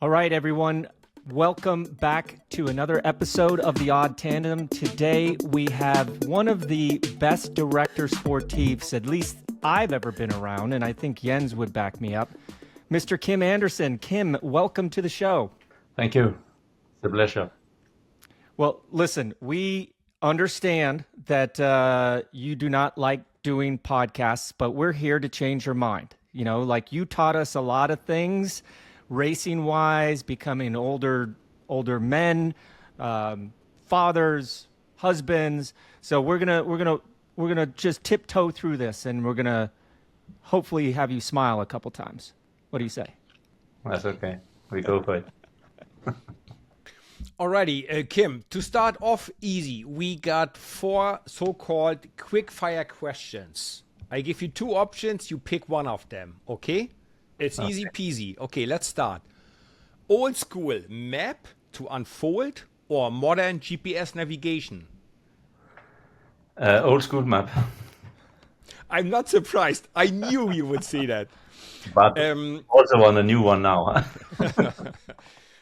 All right, everyone. Welcome back to another episode of The Odd Tandem. Today, we have one of the best directors sportifs, at least I've ever been around, and I think Jens would back me up, Mr. Kim Andersen. Kim, welcome to the show. Thank you. It's a pleasure. Well, listen, we understand that you do not like doing podcasts, but we're here to change your mind. You know, like you taught us a lot of things, racing-wise, becoming older men, fathers, husbands. So we're gonna just tiptoe through this, and we're gonna hopefully have you smile a couple times. What do you say? That's okay. We go for it. Alrighty, Kim, to start off easy, we got 4 so-called quick-fire questions. I give you 2 options, you pick one of them, okay? It's easy peasy. Okay, let's start. Old school map to unfold or modern GPS navigation? Old school map, I'm not surprised. I knew you would say that. but also on a new one now.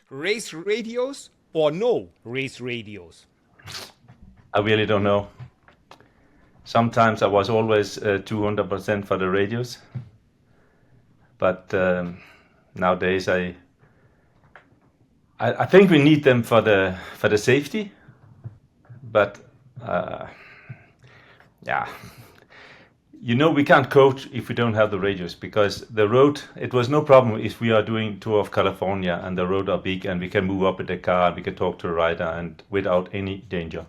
Race radios or no race radios? I really don't know. Sometimes I was always 200% for the radios, but nowadays I think we need them for the safety, but yeah. You know, we can't coach if we don't have the radios, because the road, it was no problem if we are doing tour of California and the road are big and we can move up with the car and we can talk to the rider and without any danger.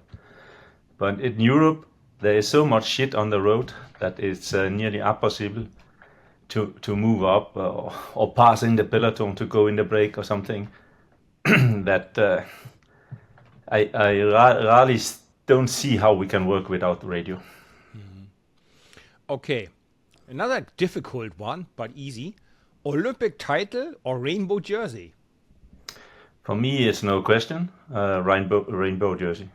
But in Europe, there is so much shit on the road that it's nearly impossible to move up or pass in the peloton to go in the break or something that I really don't see how we can work without the radio. Okay, another difficult one, but easy. Olympic title or rainbow jersey? For me, it's no question. Rainbow jersey.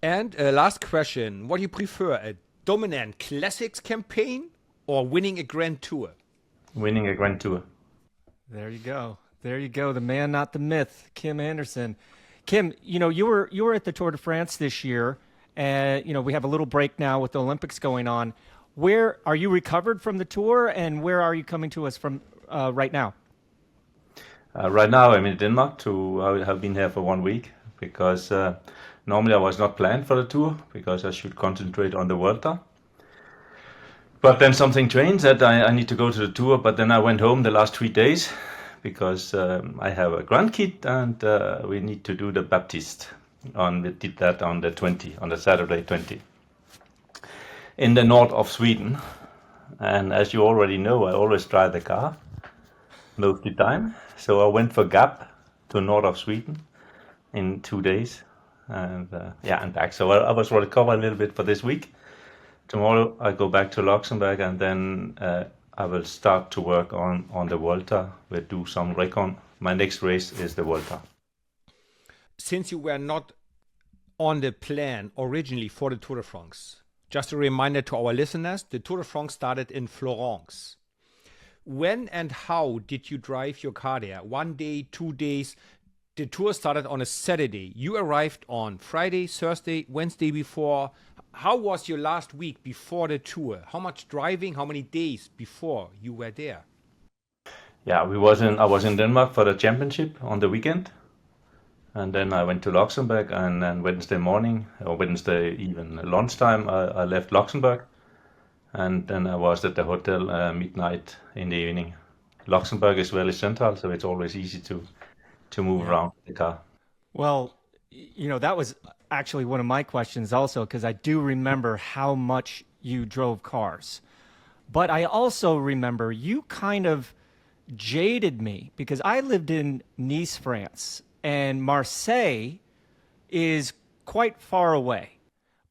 And last question, what do you prefer, a dominant classics campaign or winning a grand tour? Winning a grand tour. There you go. There you go. The man, not the myth, Kim Andersen. Kim, you know, you were at the Tour de France this year, and you know we have a little break now with the Olympics going on. Where are you recovered from the tour, and where are you coming to us from right now? Right now, I'm in Denmark. I have been here for 1 week because normally I was not planned for the tour because I should concentrate on the Vuelta. But then something changed that I need to go to the tour. But then I went home the last 3 days because I have a grandkid and we need to do the Baptist. We did that on the Saturday 20, in the north of Sweden. And as you already know, I always drive the car most of the time. So I went for Gap to north of Sweden in 2 days, and and back. So I was recovered a little bit for this week. Tomorrow I go back to Luxembourg, and then I will start to work on the Vuelta. We'll do some recon. My next race is the Vuelta. Since you were not on the plan originally for the Tour de France, just a reminder to our listeners, the Tour de France started in Florence. When and how did you drive your car there? 1 day, 2 days? The tour started on a Saturday. You arrived on Friday, Thursday, Wednesday before. How was your last week before the tour? How much driving, how many days before you were there? Yeah, I was in Denmark for the championship on the weekend. And then I went to Luxembourg, and then Wednesday morning, or Wednesday even lunchtime, I left Luxembourg. And then I was at the hotel midnight in the evening. Luxembourg is very central, so it's always easy to move around the car. Well, you know, that was actually one of my questions also, because I do remember how much you drove cars. But I also remember you kind of jaded me because I lived in Nice, France, and Marseille is quite far away.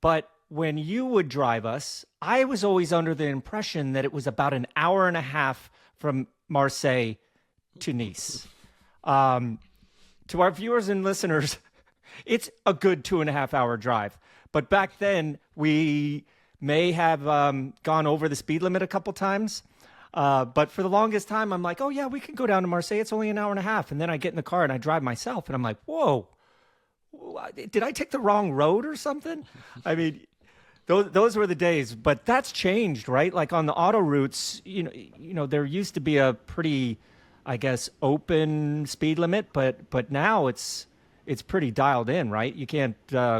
But when you would drive us, I was always under the impression that it was about an hour and a half from Marseille to Nice. To our viewers and listeners, it's a good 2.5 hour drive. But back then, we may have gone over the speed limit a couple times. But for the longest time, I'm like, oh yeah, we can go down to Marseille. It's only an hour and a half. And then I get in the car and I drive myself, and I'm like, whoa, did I take the wrong road or something? I mean, those were the days. But that's changed, right? Like on the auto routes, there used to be a pretty, I guess, open speed limit, but now it's pretty dialed in, right? You can't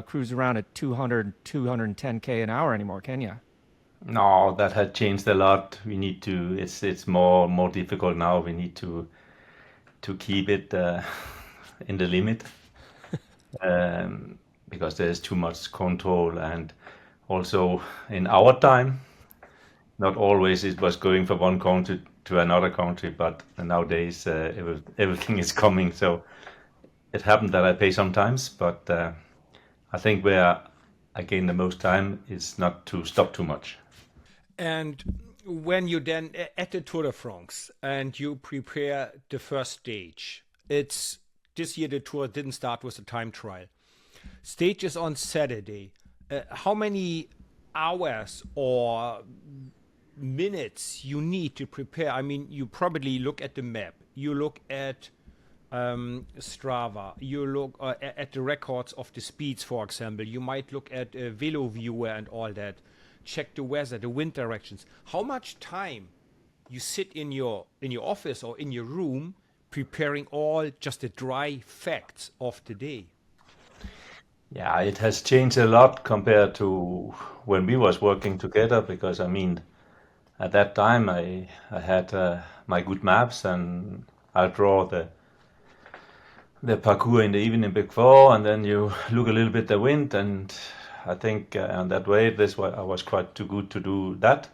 cruise around at 200, 210K an hour anymore, can you? No, that had changed a lot. We need to. It's more difficult now. We need to keep it in the limit, because there's too much control, and also in our time, not always it was going from one country to another country, but nowadays everything is coming. So it happened that I pay sometimes, but I think where I gain the most time is not to stop too much. And when you then at the Tour de France and you prepare the first stage, it's this year the tour didn't start with the time trial. Stage is on Saturday. How many hours or minutes you need to prepare? I mean, you probably look at the map. You look at Strava. You look at the records of the speeds, for example. You might look at Velo Viewer and all that. Check the weather, the wind directions. How much time you sit in your office or in your room preparing all just the dry facts of the day? Yeah, it has changed a lot compared to when we was working together, because I mean, at that time I had my good maps, and I draw the parcours in the evening before, and then you look a little bit the wind, and I think on that way I was quite too good to do that.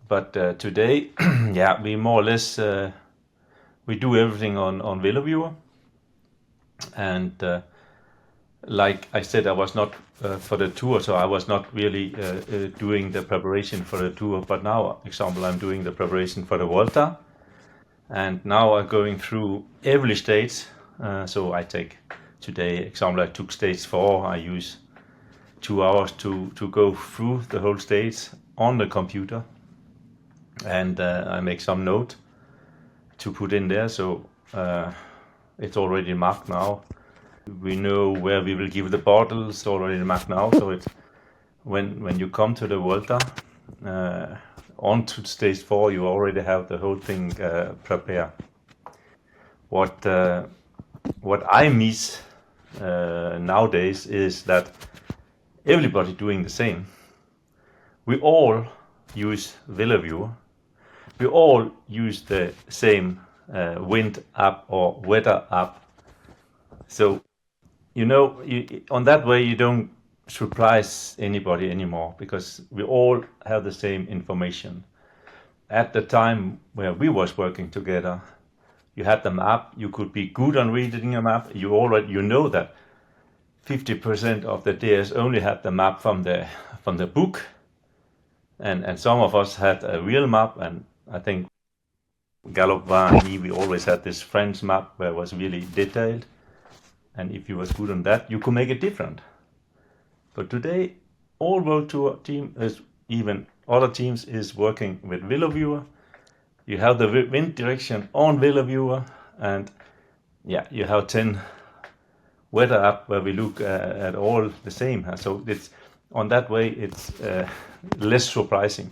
But today, yeah, we more or less we do everything on VeloViewer, and like I said, I was not for the tour, so I was not really doing the preparation for the tour. But now, example, I'm doing the preparation for the Vuelta, and now I'm going through every stage. So I take today, example, I took stage 4. I use 2 hours to go through the whole stage on the computer, and I make some note to put in there. So it's already marked now. We know where we will give the bottles already marked now. So it's when you come to the Vuelta, on to stage 4, you already have the whole thing prepared. What I miss nowadays is that everybody doing the same. We all use VeloViewer. We all use the same wind app or weather app. So, on that way you don't surprise anybody anymore, because we all have the same information. At the time where we was working together, you had the map. You could be good on reading a map. You know that 50% of the DS only had the map from the book, and some of us had a real map. And I think Galopin and me, we always had this French map where it was really detailed. And if you was good on that, you could make it different. But today, all World Tour team even other teams is working with VeloViewer. You have the wind direction on VeloViewer, and yeah, you have 10 weather app where we look at all the same. So it's on that way, it's less surprising.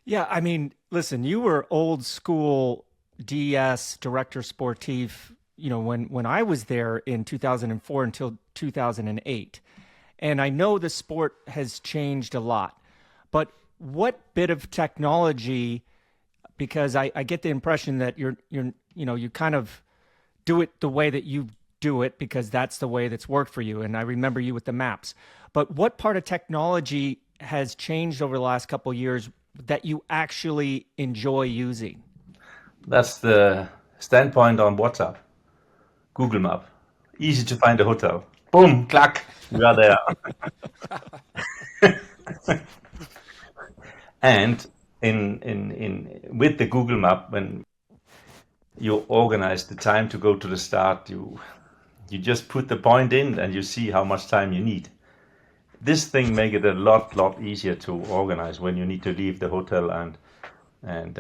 Yeah, I mean, listen, you were old school DS director sportif, when I was there in 2004 until 2008. And I know the sport has changed a lot, but what bit of technology, because I get the impression that you kind of do it the way that you do it because that's the way that's worked for you. And I remember you with the maps, but what part of technology has changed over the last couple of years that you actually enjoy using? That's the standpoint on WhatsApp. Google Map. Easy to find a hotel. Boom, clack, we are there. And in with the Google Map, when you organize the time to go to the start, you just put the point in and you see how much time you need. This thing make it a lot easier to organize when you need to leave the hotel, and And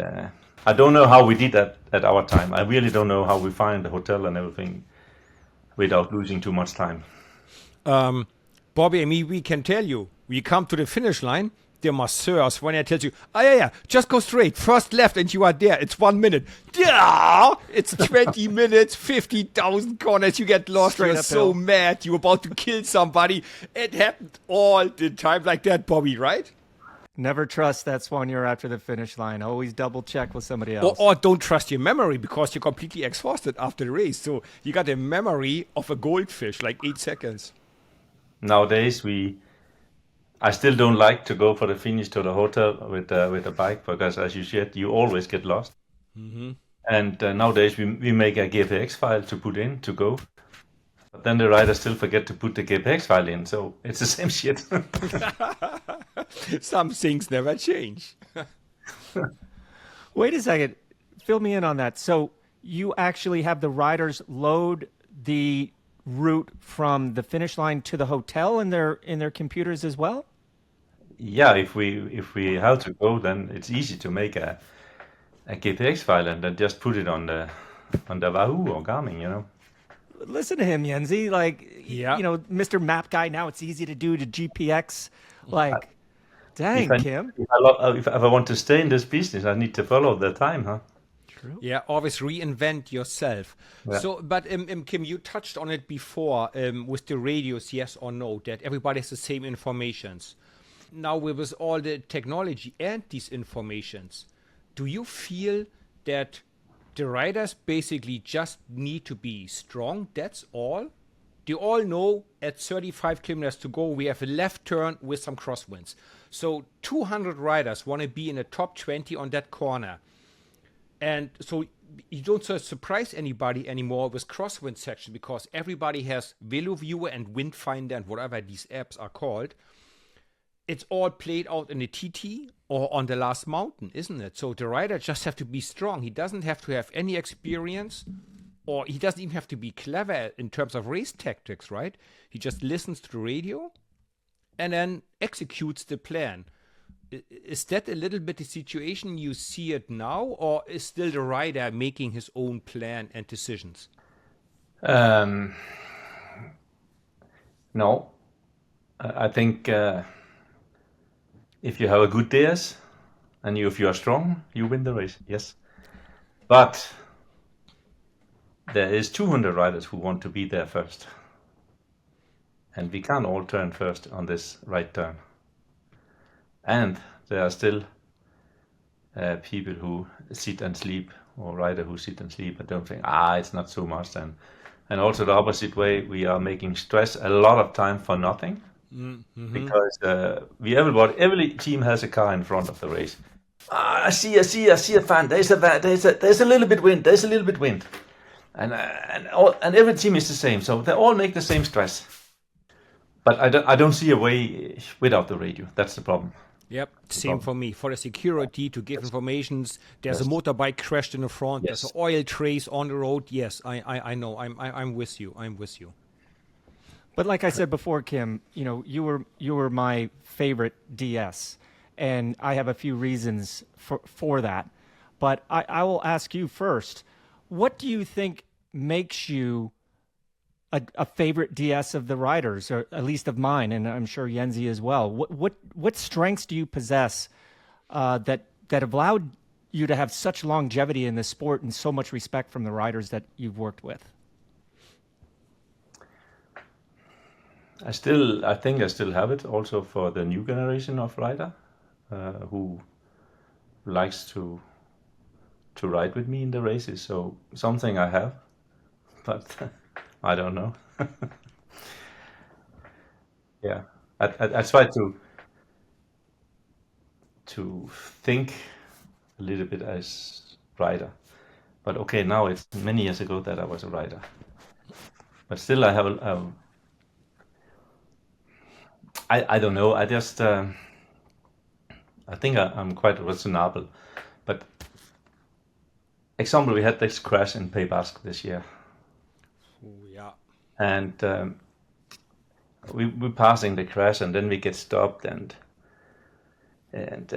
I don't know how we did that at our time. I really don't know how we find the hotel and everything without losing too much time. Bobby, I mean, we can tell you, we come to the finish line, the masseurs, when I tell you, oh yeah, just go straight, first left, and you are there. It's 1 minute. Yeah, it's 20 minutes, 50,000 corners. You get lost. Straight You're so uphill. mad. You're about to kill somebody. It happened all the time like that, Bobby, right? Never trust that swan you're after the finish line. Always double check with somebody else. Or don't trust your memory because you're completely exhausted after the race. So you got a memory of a goldfish, like 8 seconds. Nowadays, I still don't like to go for the finish to the hotel with a bike because, as you said, you always get lost. And nowadays we make a GPX file to put in to go, but then the rider still forget to put the GPX file in, so it's the same shit. Some things never change. Wait a second. Fill me in on that. So you actually have the riders load the route from the finish line to the hotel in their computers as well? Yeah, if we have to go, then it's easy to make a GPX file and then just put it on the Wahoo or Garmin, you know. Listen to him, Yenzi. Like, Yeah. you know, Mr. Map Guy, now it's easy to do to GPX. Like, dang, If I, Kim. if I want to stay in this business, I need to follow the time, huh? True. Yeah, always reinvent yourself. Yeah. So, but Kim, you touched on it before with the radios, yes or no, that everybody has the same informations. Now, with all the technology and these informations, do you feel that the riders basically just need to be strong? That's all? They all know at 35 kilometers to go, we have a left turn with some crosswinds. So 200 riders want to be in the top 20 on that corner. And so you don't surprise anybody anymore with crosswind section because everybody has VeloViewer and Windfinder and whatever these apps are called. It's all played out in the TT or on the last mountain, isn't it? So the rider just have to be strong. He doesn't have to have any experience, or he doesn't even have to be clever in terms of race tactics, right? He just listens to the radio and then executes the plan. Is that a little bit the situation you see it now, or is still the rider making his own plan and decisions? No, I think if you have a good DS and if you are strong, you win the race. Yes, but there is 200 riders who want to be there first, and we can't all turn first on this right turn. And there are still people who sit and sleep, or riders who sit and sleep and don't think, it's not so much. And also the opposite way, we are making stress a lot of time for nothing. Because every team has a car in front of the race. I see a fan. There's a little bit wind. There's a little bit wind, and every team is the same. So they all make the same stress. But I don't see a way without the radio. That's the problem. Yep, same for me. For the security to give informations, there's a motorbike crashed in the front. Yes. There's an oil trace on the road. Yes, I know. I'm with you. I'm with you. But like I said before, Kim, you know, you were my favorite DS, and I have a few reasons for that. But I will ask you first, what do you think makes you a favorite DS of the riders, or at least of mine, and I'm sure Yenzi as well? What strengths do you possess that have allowed you to have such longevity in this sport and so much respect from the riders that you've worked with? I think I still have it also for the new generation of rider who likes to ride with me in the races. So something I have, but I don't know. Yeah, I try to think a little bit as rider, but okay, now it's many years ago that I was a rider, but still I have I don't know. I just I think I'm quite reasonable. But example, we had this crash in Pays Basque this year, Yeah. and we're passing the crash, and then we get stopped, and And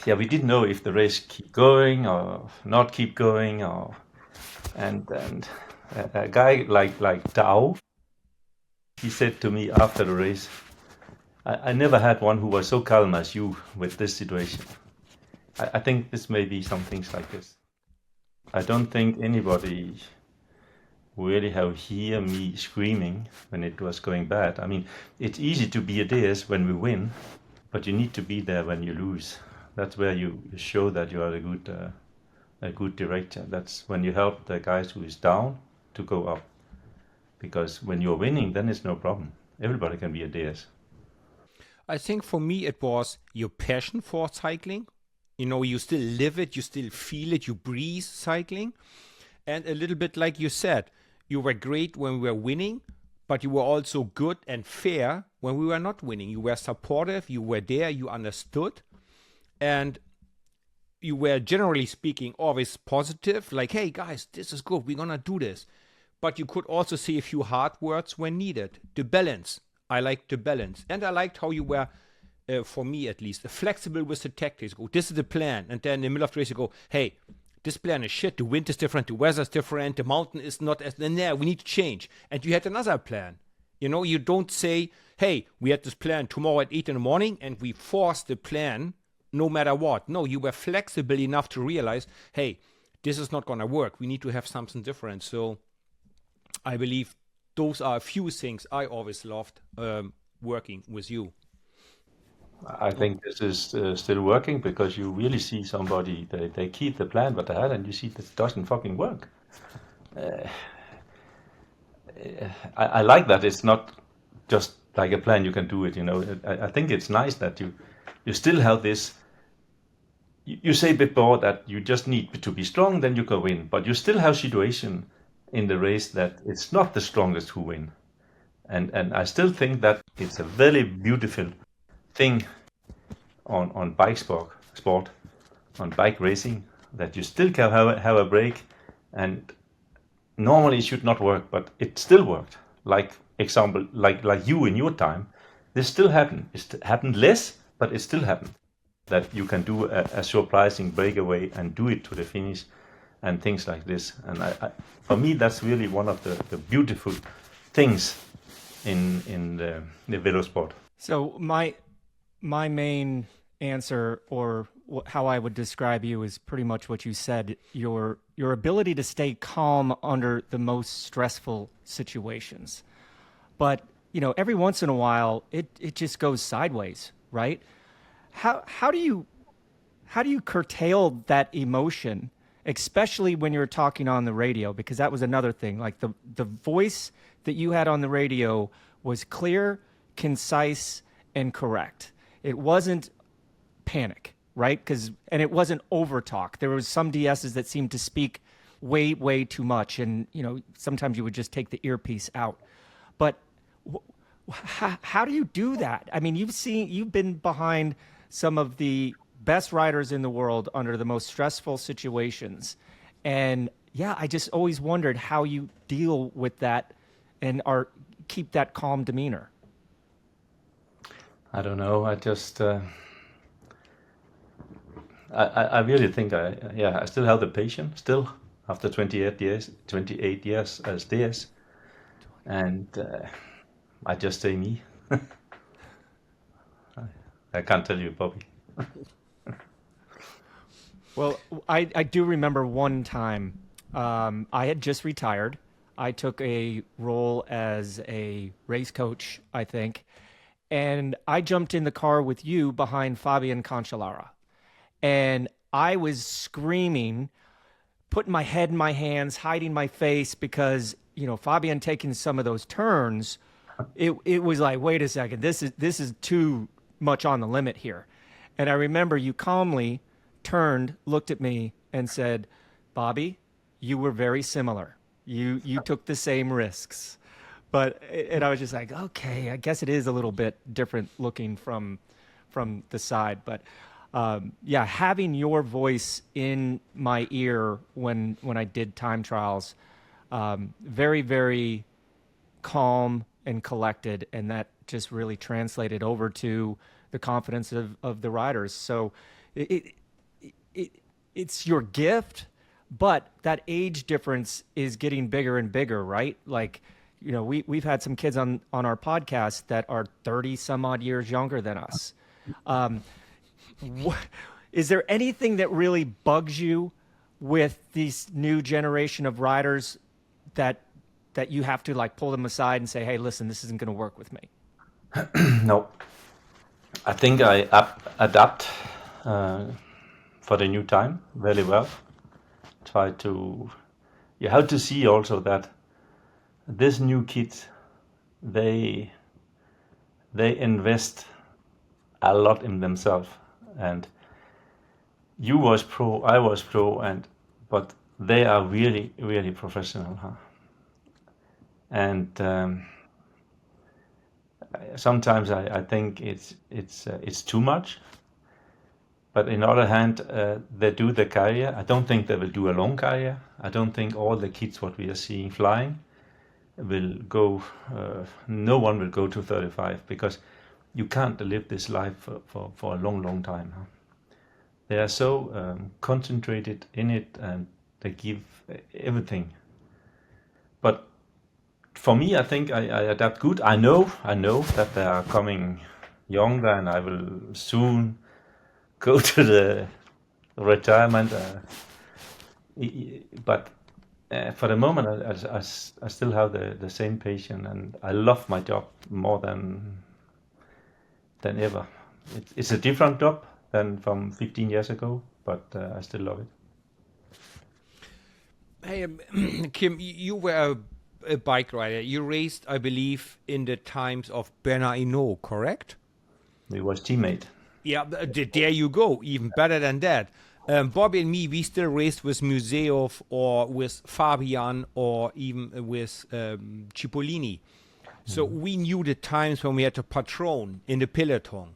yeah, we didn't know if the race keep going or not keep going, or and a guy like Dao, he said to me after the race, I never had one who was so calm as you with this situation. I think this may be some things like this. I don't think anybody really have hear me screaming when it was going bad. I mean, it's easy to be a DS when we win, but you need to be there when you lose. That's where you show that you are a good director. That's when you help the guys who is down to go up. Because when you're winning, then it's no problem. Everybody can be a DS. I think for me it was your passion for cycling. You know, you still live it, you still feel it, you breathe cycling. And a little bit like you said, you were great when we were winning, but you were also good and fair when we were not winning. You were supportive, you were there, you understood, and you were generally speaking always positive, like, hey guys, this is good, we're gonna do this. But you could also say a few hard words when needed. The balance. I liked the balance. And I liked how you were, for me at least, flexible with the tactics. Go, this is the plan. And then in the middle of the race you go, hey, this plan is shit. The wind is different. The weather is different. The mountain is not as... Then there, we need to change. And you had another plan. You know, you don't say, hey, we had this plan tomorrow at 8 in the morning and we force the plan no matter what. No, you were flexible enough to realize, hey, this is not going to work. We need to have something different. So I believe those are a few things I always loved working with you. I think this is still working because you really see somebody, they keep the plan what they had, and you see that it doesn't fucking work. I like that it's not just like a plan, you can do it, you know. I think it's nice that you still have this. You say before that you just need to be strong, then you can win. But you still have situation in the race that it's not the strongest who win. And I still think that it's a very beautiful thing on bike sport, on bike racing, that you still can have a break, and normally it should not work, but it still worked. Like example, like you in your time, this still happened. It happened less, but it still happened. That you can do a surprising breakaway and do it to the finish, and things like this. And I for me, that's really one of the beautiful things in the velosport. So my main answer, or how I would describe you, is pretty much what you said. Your ability to stay calm under the most stressful situations. But, you know, every once in a while it just goes sideways, right? How do you curtail that emotion, especially when you're talking on the radio? Because that was another thing. Like the voice that you had on the radio was clear, concise, and correct. It wasn't panic, right? And it wasn't over talk. There was some DSs that seemed to speak way too much, and you know, sometimes you would just take the earpiece out. But how do you do that? I mean, you've been behind some of the best riders in the world under the most stressful situations, and yeah, I just always wondered how you deal with that and keep that calm demeanor. I don't know. I just I really think I still have the patience still after 28 years as DS, and I just stay me. I can't tell you, Bobby. Well, I do remember one time I had just retired. I took a role as a race coach, I think, and I jumped in the car with you behind Fabian Cancellara. And I was screaming, putting my head in my hands, hiding my face, because, you know, Fabian taking some of those turns, it was like, wait a second, this is too much on the limit here. And I remember you calmly turned, looked at me, and said, Bobby, you were very similar. You took the same risks. And I was just like, okay, I guess it is a little bit different looking from the side. But yeah, having your voice in my ear when I did time trials, very, very calm and collected, and that just really translated over to the confidence of the riders. So it, it it's your gift, but that age difference is getting bigger and bigger, right? Like, we've had some kids on our podcast that are 30 some odd years younger than us. Is there anything that really bugs you with these new generation of riders that you have to like pull them aside and say, hey, listen, this isn't going to work with me? No, I think I adapt for the new time very well. You have to see also that this new kids, they invest a lot in themselves, and you was pro, I was pro, but they are really, really professional, huh? And sometimes I think it's too much. But in other hand, they do the career. I don't think they will do a long career. I don't think all the kids what we are seeing flying will go. No one will go to 35 because you can't live this life for a long time. Huh? They are so concentrated in it and they give everything. But for me, I think I adapt good. I know that they are coming younger, and I will soon go to the retirement. But for the moment, I still have the same passion, and I love my job more than ever. It's a different job than from 15 years ago, but I still love it. Hey, Kim, you were a bike rider. You raced, I believe, in the times of Bernard Hinault, correct? We was teammate. Yeah, there you go. Even better than that. Bobby and me, we still raced with Museov or with Fabian or even with Cipollini. So we knew the times when we had to patron in the peloton.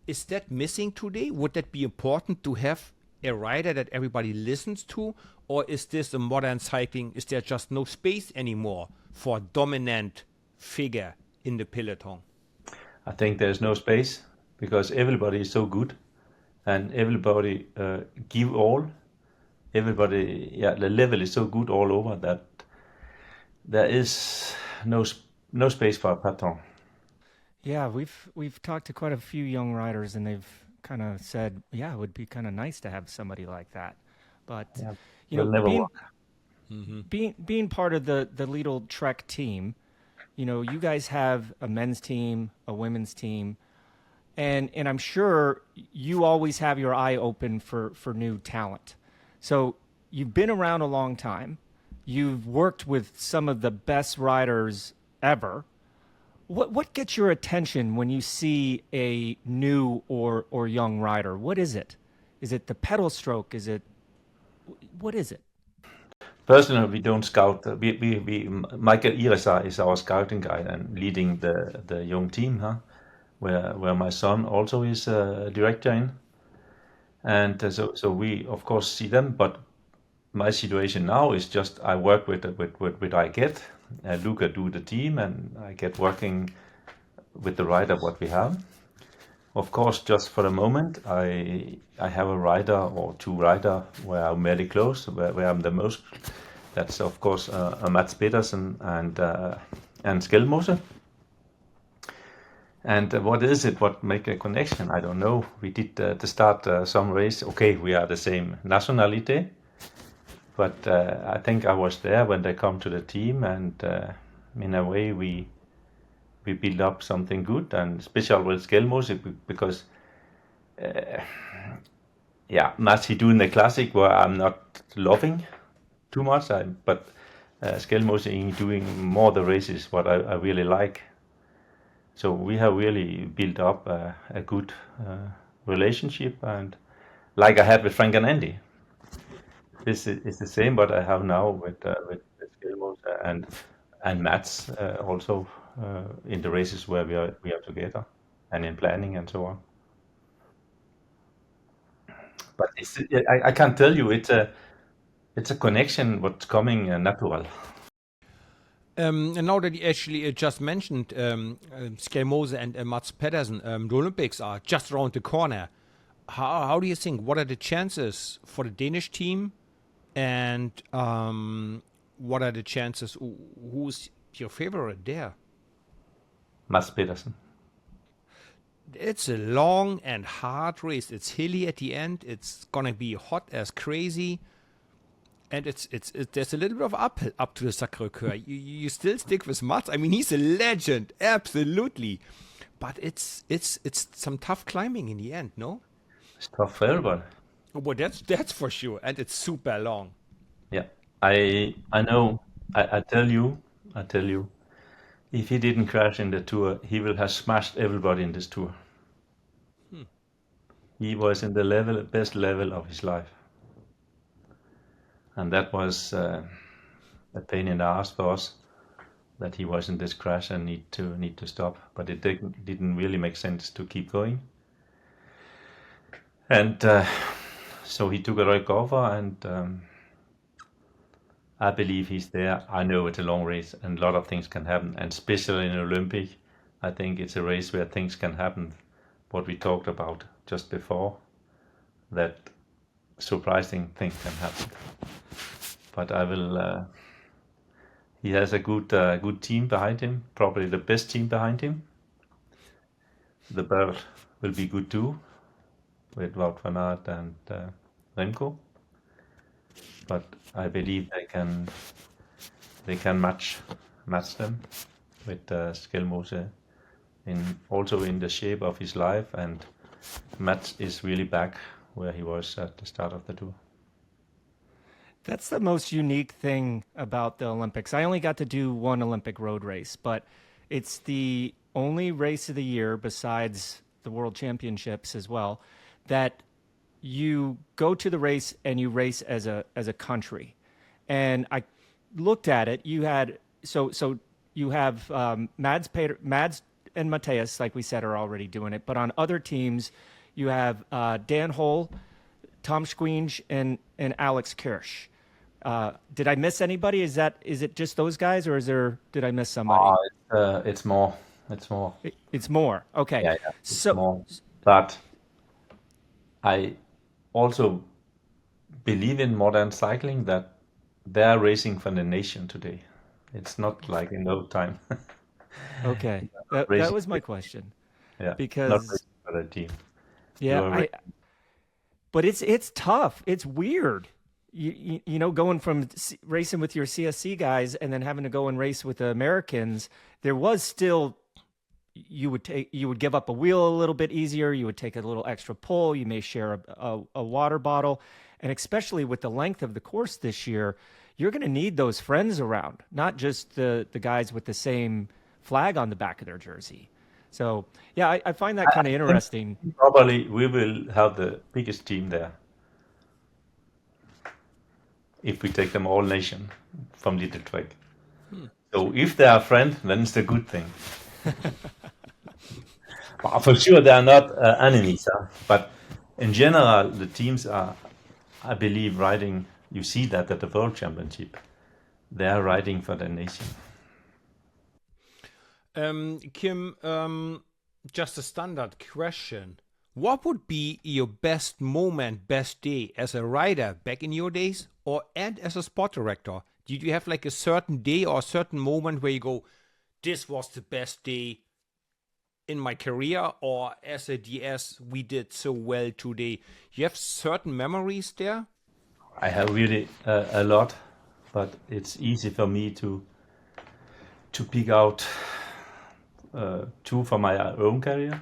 Is that missing today? Would that be important to have a rider that everybody listens to? Or is this a modern cycling? Is there just no space anymore for a dominant figure in the peloton? I think there's no space because everybody is so good and everybody give all. Everybody, the level is so good all over that there is no space for a patron. Yeah, we've talked to quite a few young riders, and they've kind of said, yeah, it would be kind of nice to have somebody like that. But Yeah, you will know, never work. being part of the Lidl-Trek team, you guys have a men's team, a women's team, and I'm sure you always have your eye open for new talent. So you've been around a long time. You've worked with some of the best riders ever. What gets your attention when you see a new or young rider? What is it? Is it the pedal stroke? What is it? Personally, we don't scout. Michael Iresa is our scouting guide and leading the young team, huh? Where my son also is a director in, and so we of course see them. But my situation now is just I work with I get. Luca do the team, and I get working with the rider what we have. Of course, just for the moment, I have a rider or two rider where I'm very close, where I'm the most. That's of course Mats Petersen and Skelmose. And what is it? What make a connection? I don't know. We did to start some race. Okay, we are the same nationality, but I think I was there when they come to the team, and in a way we build up something good, and especially with Skelmose because Mats he doing the classic where I'm not loving too much, but Skelmose is doing more the races what I really like. So we have really built up a good relationship, and like I had with Frank and Andy. This is the same what I have now with Skelmose and Mats also in the races where we are together and in planning and so on. But I can't tell you. It's a connection what's coming natural. And now that you actually just mentioned Skelmose and Mats Pedersen, the Olympics are just around the corner. How do you think? What are the chances for the Danish team? And what are the chances? Who's your favorite there? Mats Pedersen. It's a long and hard race. It's hilly at the end. It's gonna be hot as crazy, and it's there's a little bit of uphill up to the Sacré-Cœur. You still stick with Mats. I mean, he's a legend, absolutely, but it's some tough climbing in the end, no? It's tough for everybody. Well, that's for sure, and it's super long. Yeah, I know. I tell you, if he didn't crash in the tour, he will have smashed everybody in this tour. He was in the best level of his life, and that was a pain in the ass for us that he was in this crash and need to stop. But it didn't really make sense to keep going, and so he took a right cover, and I believe he's there. I know it's a long race and a lot of things can happen, and especially in Olympic, I think it's a race where things can happen. What we talked about just before, that surprising things can happen. But I will. He has a good team behind him, probably the best team behind him. The Berg will be good too, with Wout van Aert and Remco. But I believe they can match them with Skelmose also in the shape of his life, and Mats is really back where he was at the start of the tour. That's the most unique thing about the Olympics. I only got to do one Olympic road race, but it's the only race of the year besides the World Championships as well that you go to the race and you race as a country. And I looked at it. You had so you have Mads and Matthias, like we said, are already doing it. But on other teams, you have Dan Hole, Tom Squinge, and Alex Kirsch. Did I miss anybody? Is it just those guys, or did I miss somebody? It's more. It's more. It's more. Okay. Yeah, it's So more. But I also believe in modern cycling that they're racing for the nation today. It's not like in old time. okay, that Racing, was my question yeah, not because racing for the team. yeah, You are but it's tough. It's weird. You know, going from racing with your CSC guys and then having to go and race with the Americans, there was still you would give up a wheel a little bit easier. You would take a little extra pull. You may share a water bottle, and especially with the length of the course this year, you're going to need those friends around, not just the guys with the same flag on the back of their jersey. So yeah, I find that kind of interesting. Probably we will have the biggest team there if we take them all nation from Lidl-Trek. So if they are friends, then it's a good thing. But for sure, they are not enemies. But in general, the teams are, I believe, riding. You see that at the World Championship, they are riding for the nation. Kim, just a standard question. What would be your best moment, best day as a rider back in your days and as a sport director? Did you have like a certain day or a certain moment where you go, this was the best day in my career, or as a DS, we did so well today? You have certain memories there? I have really a lot, but it's easy for me to pick out two for my own career.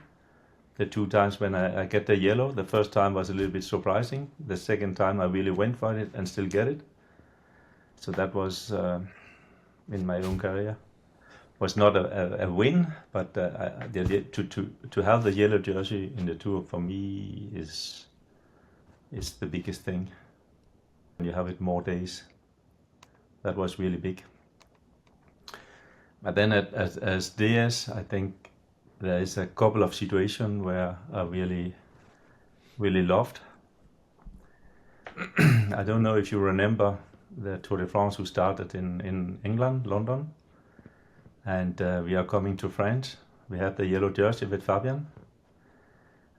The two times when I get the yellow, the first time was a little bit surprising. The second time I really went for it and still get it. So that was in my own career. Was not a win, but to have the yellow jersey in the tour for me is the biggest thing. You have it more days. That was really big. But then as DS, I think there is a couple of situations where I really, really loved. I don't know if you remember the Tour de France who started in England, London. and we are coming to France. We had the yellow jersey with Fabian,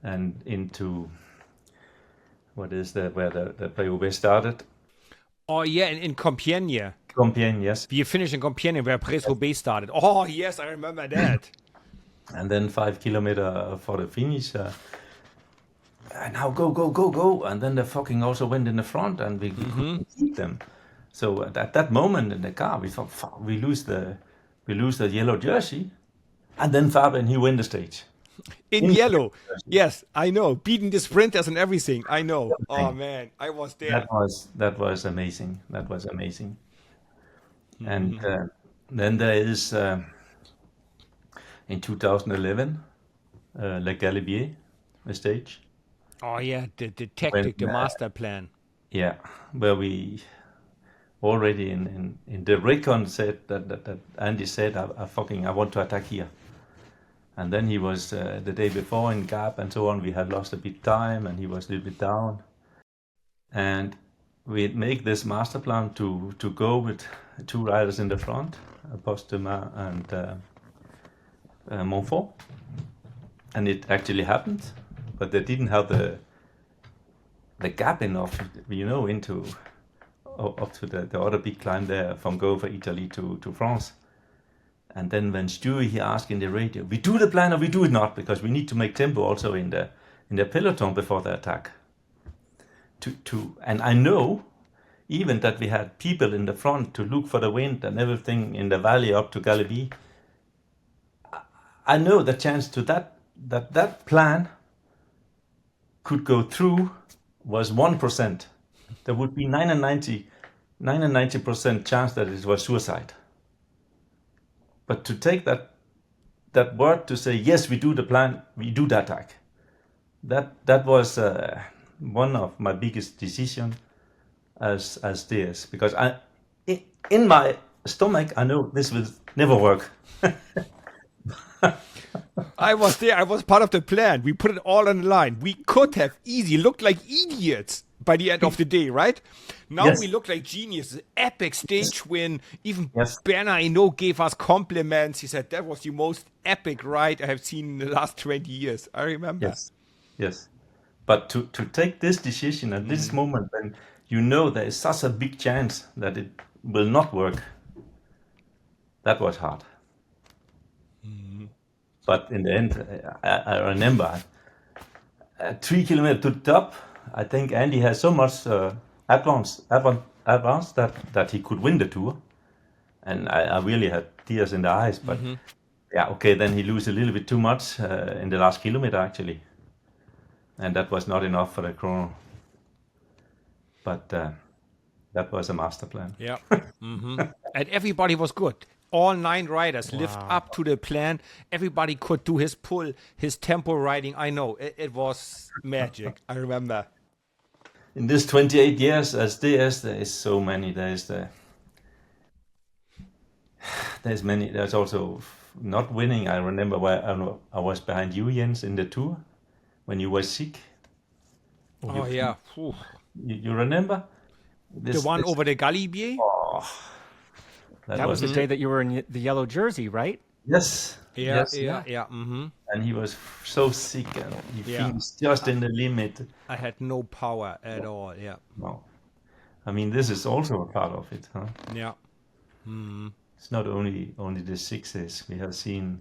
and into where the Pré-Roubaix started. Oh, yeah, in Compiègne. Compiègne, yes. We finished in Compiègne where Pré-Roubaix started. Oh, yes, I remember that. And then 5 kilometer for the finish. And now go. And then the fucking also went in the front and we couldn't keep them. So at that moment in the car, we thought, fuck, we lose the yellow jersey. And then Fabian, he win the stage. In yellow. Yes, I know. Beating the sprinters and everything. I know. Oh, man, I was there. That was amazing. That was amazing. And then there is in 2011 Le Galibier, the stage. Oh, yeah, the tactic, the master plan. Yeah, where we already in the recon said that Andy said, I want to attack here. And then he was the day before in Gap and so on. We had lost a bit time, and he was a little bit down. And we make this master plan to go with 2 riders in the front, Postema and Montfort. And it actually happened, but they didn't have the gap enough, into up to the other big climb there from go for Italy to France. And then when Stewie, he asked in the radio, we do the plan or we do it not, because we need to make tempo also in the peloton before the attack. And I know even that we had people in the front to look for the wind and everything in the valley up to Galibier. I know the chance to that plan could go through was 1%. There would be 99% chance that it was suicide. But to take that word to say, yes, we do the plan, we do the attack, that was one of my biggest decisions as DS, because in my stomach, I know this will never work. I was there. I was part of the plan. We put it all on the line. We could have easily looked like idiots by the end of the day, right? Now Yes. we look like geniuses. Epic stage win. Even Yes. Bernard Hinault gave us compliments. He said that was the most epic ride I have seen in the last 20 years. I remember. Yes. But to take this decision at this moment, when you know there is such a big chance that it will not work, that was hard. But in the end, I remember 3 kilometers to the top. I think Andy has so much advance that he could win the tour, and I really had tears in the eyes. But yeah, okay, then he lose a little bit too much in the last kilometer actually, and that was not enough for the chrono. But that was a master plan. Yeah. And everybody was good. All 9 riders lived up to the plan. Everybody could do his pull, his tempo riding. I know. It was magic. I remember. In this 28 years as DS, there is so many. There's many. There's also not winning. I remember where I was behind you, Jens, in the tour when you were sick. Oh, yeah. Whew. You remember? The one over the Galibier? That was the day that you were in the yellow jersey, right? Yes. Yeah. And he was so sick, and he finished just in the limit. I had no power at all. Yeah. No. I mean, this is also a part of it, huh? Yeah. It's not only the sixes. We have seen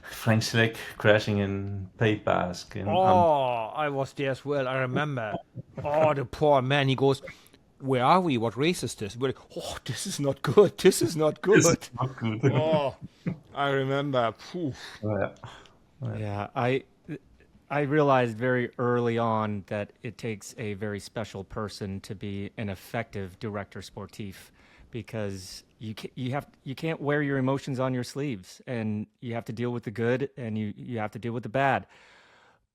Frank Schleck crashing in Pays Basque. Oh, I was there as well. I remember. Oh, the poor man. He goes, where are we? What race is this? We're like, oh, this is not good. This is not good. Not good. Oh, I remember. Phew. Yeah, I realized very early on that it takes a very special person to be an effective director sportif, because you can't wear your emotions on your sleeves, and you have to deal with the good and you have to deal with the bad.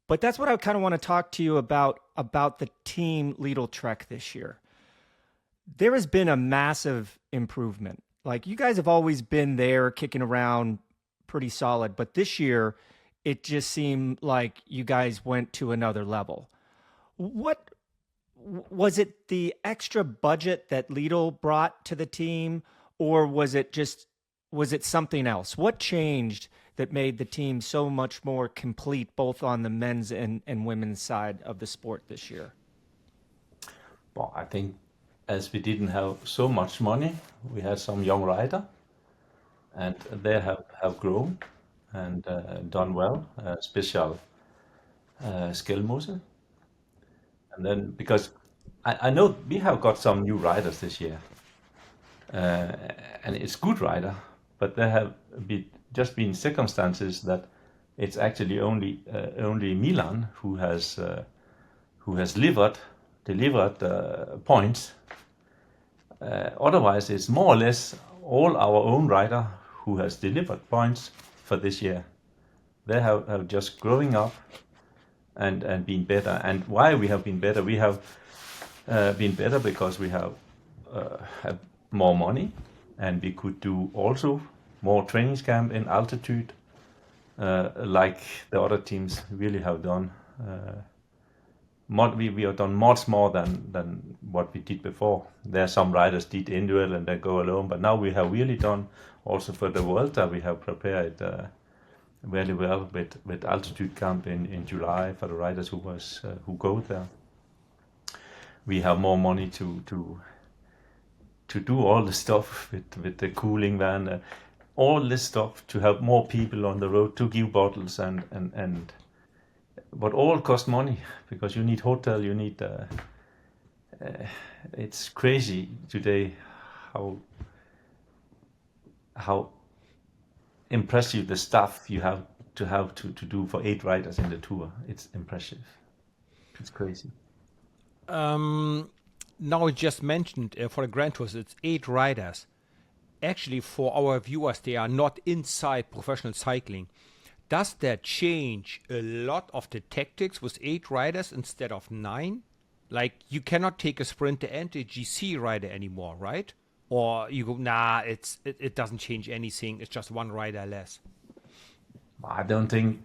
But that's what I kind of want to talk to you about the team Lidl-Trek this year. There has been a massive improvement. Like, you guys have always been there kicking around pretty solid, but this year it just seemed like you guys went to another level. What was it, the extra budget that Lidl brought to the team, or was it just was it something else? What changed that made the team so much more complete, both on the men's and women's side of the sport this year? Well, I think as we didn't have so much money, we had some young rider, and they have grown and done well, special Skelmose. And then because I know we have got some new riders this year, and it's good rider, but there have just been circumstances that it's actually only Milan who has delivered points. Otherwise, it's more or less all our own rider who has delivered points for this year. They have just growing up and been better. And why we have been better? We have been better because we have more money, and we could do also more training camp in altitude, like the other teams really have done. We have done much more than what we did before. There are some riders did individual and they go alone, but now we have really done also for the Vuelta. We have prepared very well with altitude camp in July for the riders who go there. We have more money to do all the stuff with the cooling van, all this stuff to have more people on the road to give bottles and but all cost money because you need hotel, you need. It's crazy today how impressive the stuff you have to do for 8 riders in the tour. It's impressive. It's crazy. Now, you just mentioned for the Grand Tours, it's 8 riders. Actually, for our viewers, they are not inside professional cycling. Does that change a lot of the tactics with 8 riders instead of 9? Like, you cannot take a sprinter and a GC rider anymore, right? Or you go, nah, it doesn't change anything. It's just 1 rider less. I don't think.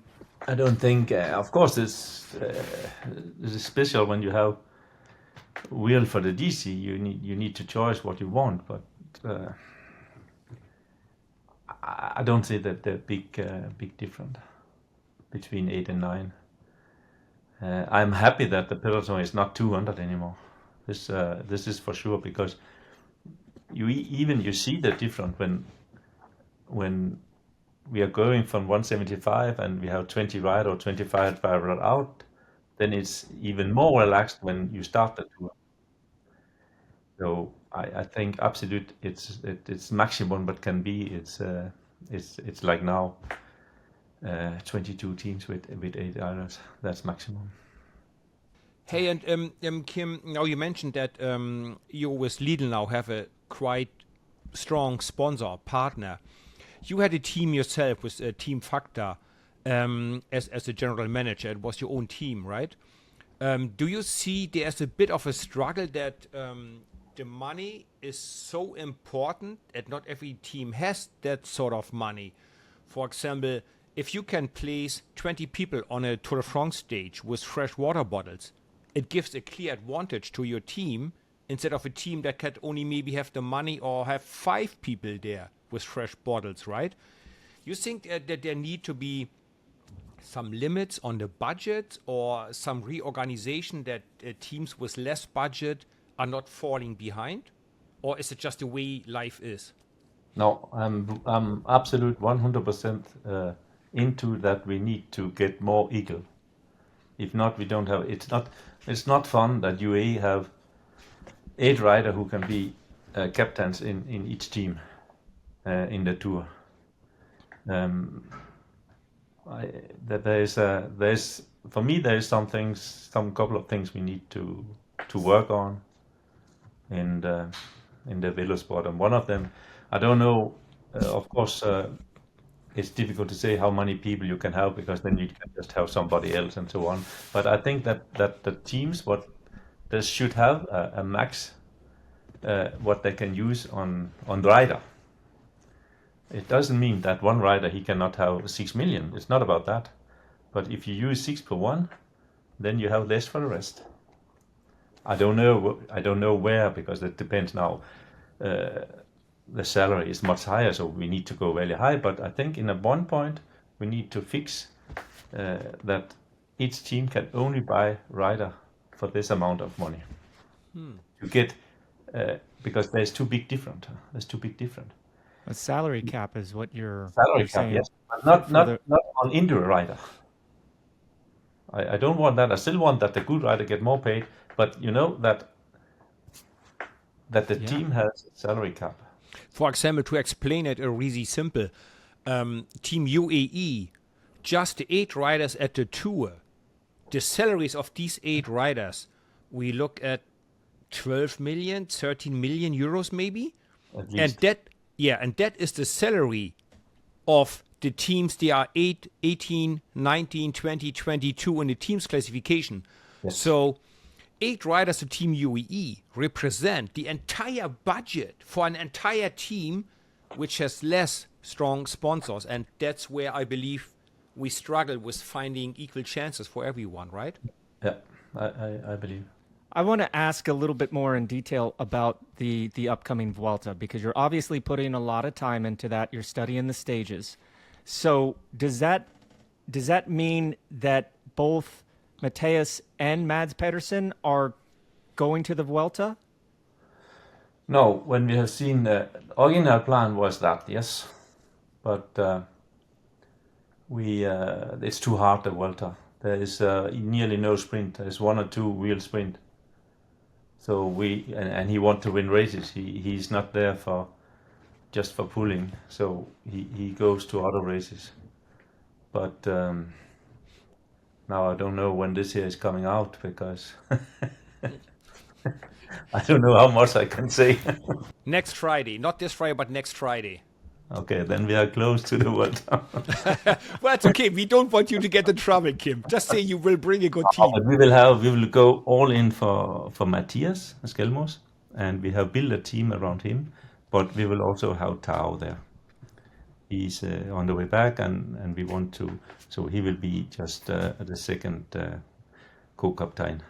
Of course, it's special when you have wheel for the DC. You need to choose what you want, but I don't see that the big difference between 8 and 9. I'm happy that the peloton is not 200 anymore. This is for sure because you see the difference when we are going from 175 and we have 20 ride or 25 rider out. Then it's even more relaxed when you start the tour. So I think absolute it's maximum what can be. It's like now 22 teams with 8 riders. That's maximum. Hey, and Kim, now you mentioned that you with Lidl now have a quite strong sponsor partner. You had a team yourself with Team Factor as a general manager. It was your own team, right? Do you see there's a bit of a struggle that the money is so important that not every team has that sort of money? For example, if you can place 20 people on a Tour de France stage with fresh water bottles, it gives a clear advantage to your team instead of a team that can only maybe have the money or have 5 people there with fresh bottles, right? You think that there need to be some limits on the budget or some reorganization that teams with less budget are not falling behind? Or is it just the way life is? No, I'm absolute 100% into that. We need to get more equal. If not, we don't have. It's not fun that UAE have 8 riders who can be captains in each team in the tour. For me there is some couple of things we need to work on in the velosport, and one of them, I don't know. Of course, it's difficult to say how many people you can have because then you can just have somebody else and so on. But I think that the teams they should have a max what they can use on the rider. It doesn't mean that one rider he cannot have 6 million. It's not about that. But if you use 6 per one, then you have less for the rest. I don't know where because it depends now. the salary is much higher, so we need to go very high. But I think in a one point we need to fix that each team can only buy rider for this amount of money to get because there's too big different. There's too big different. A salary cap is what you're Salary cap, saying. yes, but not for not the- not on indoor rider. I don't want that. I still want that the good rider get more paid, but you know that the team has a salary cap. For example, to explain it really simple, Team UAE, just the 8 riders at the tour, the salaries of these 8 riders, we look at 12 million, 13 million euros maybe. At And least. that is the salary of the teams. They are 8, 18, 19, 20, 22 in the team's classification. Yes. So 8 riders of Team UAE represent the entire budget for an entire team which has less strong sponsors. And that's where I believe we struggle with finding equal chances for everyone, right? Yeah, I believe. I want to ask a little bit more in detail about the upcoming Vuelta, because you're obviously putting a lot of time into that. You're studying the stages. So does that mean that both Matthias and Mads Pedersen are going to the Vuelta? No, when we have seen the original plan was that, yes, but it's too hard, the Vuelta. There is nearly no sprint. There's 1 or 2 real sprint. So and he wants to win races. He's not there just for pulling. So he goes to other races. But now I don't know when this year is coming out, because I don't know how much I can say. Next Friday, not this Friday, but next Friday. Okay, then we are close to the Vuelta. Well, it's okay. We don't want you to get in trouble, Kim. Just say you will bring a good team. But we will go all in for Matthias Skelmos, and we have built a team around him. But we will also have Tao there. He's on the way back, and we want to. So he will be just the second co-captain.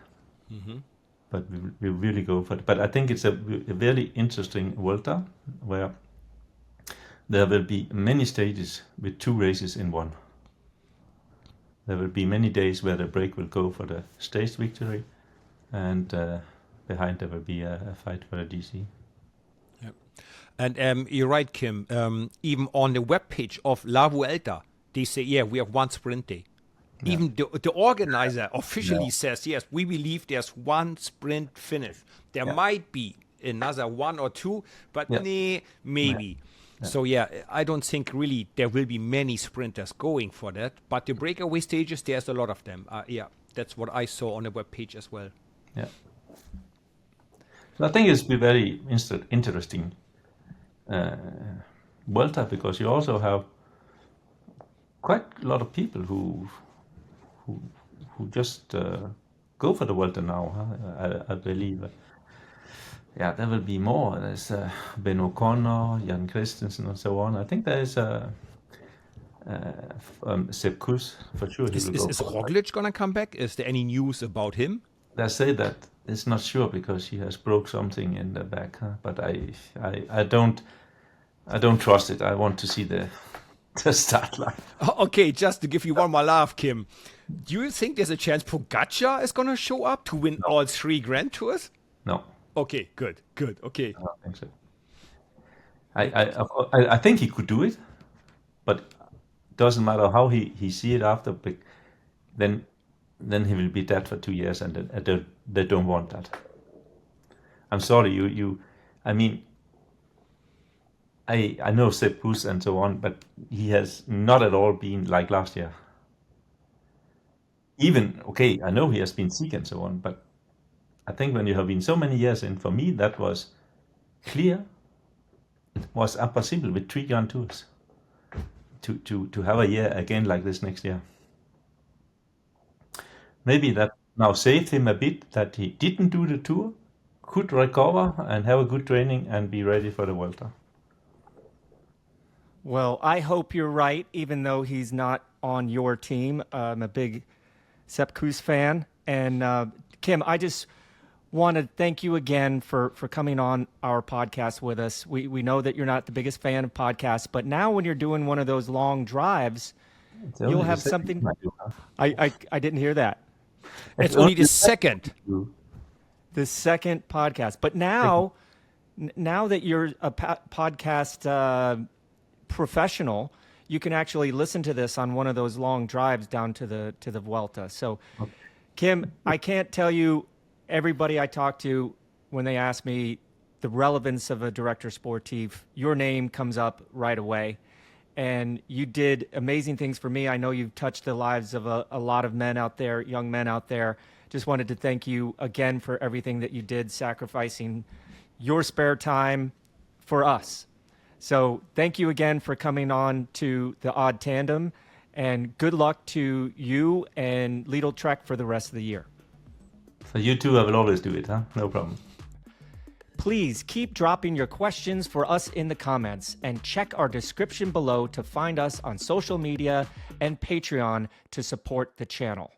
But we will really go for it. But I think it's a very interesting Vuelta where there will be many stages with 2 races in one. There will be many days where the break will go for the stage victory, and behind there will be a fight for the DC. And you're right, Kim. Even on the webpage of La Vuelta, they say, yeah, we have 1 sprint day. Yeah. Even the organizer officially says, yes, we believe there's 1 sprint finish. There might be another 1 or 2, but maybe. Yeah. So, I don't think really there will be many sprinters going for that. But the breakaway stages, there's a lot of them. That's what I saw on the webpage as well. Yeah. So I think it's be very interesting Vuelta, because you also have quite a lot of people who just go for the Vuelta now. I believe. There will be more. There's Ben O'Connor, Jan Christensen, and so on. I think there's Sepp Kuss, for sure. Is Roglic going to come back? Is there any news about him? They say that it's not sure because he has broke something in the back. But I don't trust it. I want to see the start line. Okay, just to give you one more laugh, Kim. Do you think there's a chance Pogacar is going to show up to win all 3 Grand Tours? No. Okay, good. Okay. I don't think so. I think he could do it, but it doesn't matter how he see it after. Then he will be dead for 2 years, and they don't want that. I'm sorry, I mean, I know Sepp Kuss and so on, but he has not at all been like last year. Even, okay, I know he has been sick and so on, but I think when you have been so many years in, for me, that was clear. It was impossible with 3 Grand Tours to have a year again like this next year. Maybe that now saved him a bit, that he didn't do the tour, could recover and have a good training and be ready for the Vuelta. Well, I hope you're right, even though he's not on your team. I'm a big Sepp Kuss fan. And Kim, I just want to thank you again for coming on our podcast with us. We know that you're not the biggest fan of podcasts, but now when you're doing one of those long drives, It's only you'll the have second something. I do, huh? I didn't hear that. It's only the second. The second podcast, but now that you're a podcast professional, you can actually listen to this on one of those long drives down to the Vuelta. So, Kim, I can't tell you. Everybody I talk to, when they ask me the relevance of a director sportif, your name comes up right away. And you did amazing things for me. I know you've touched the lives of a lot of men out there, young men out there. Just wanted to thank you again for everything that you did, sacrificing your spare time for us. So thank you again for coming on to the Odd Tandem, and good luck to you and Lidl-Trek for the rest of the year. For you too, I will always do it, huh? No problem. Please keep dropping your questions for us in the comments, and check our description below to find us on social media and Patreon to support the channel.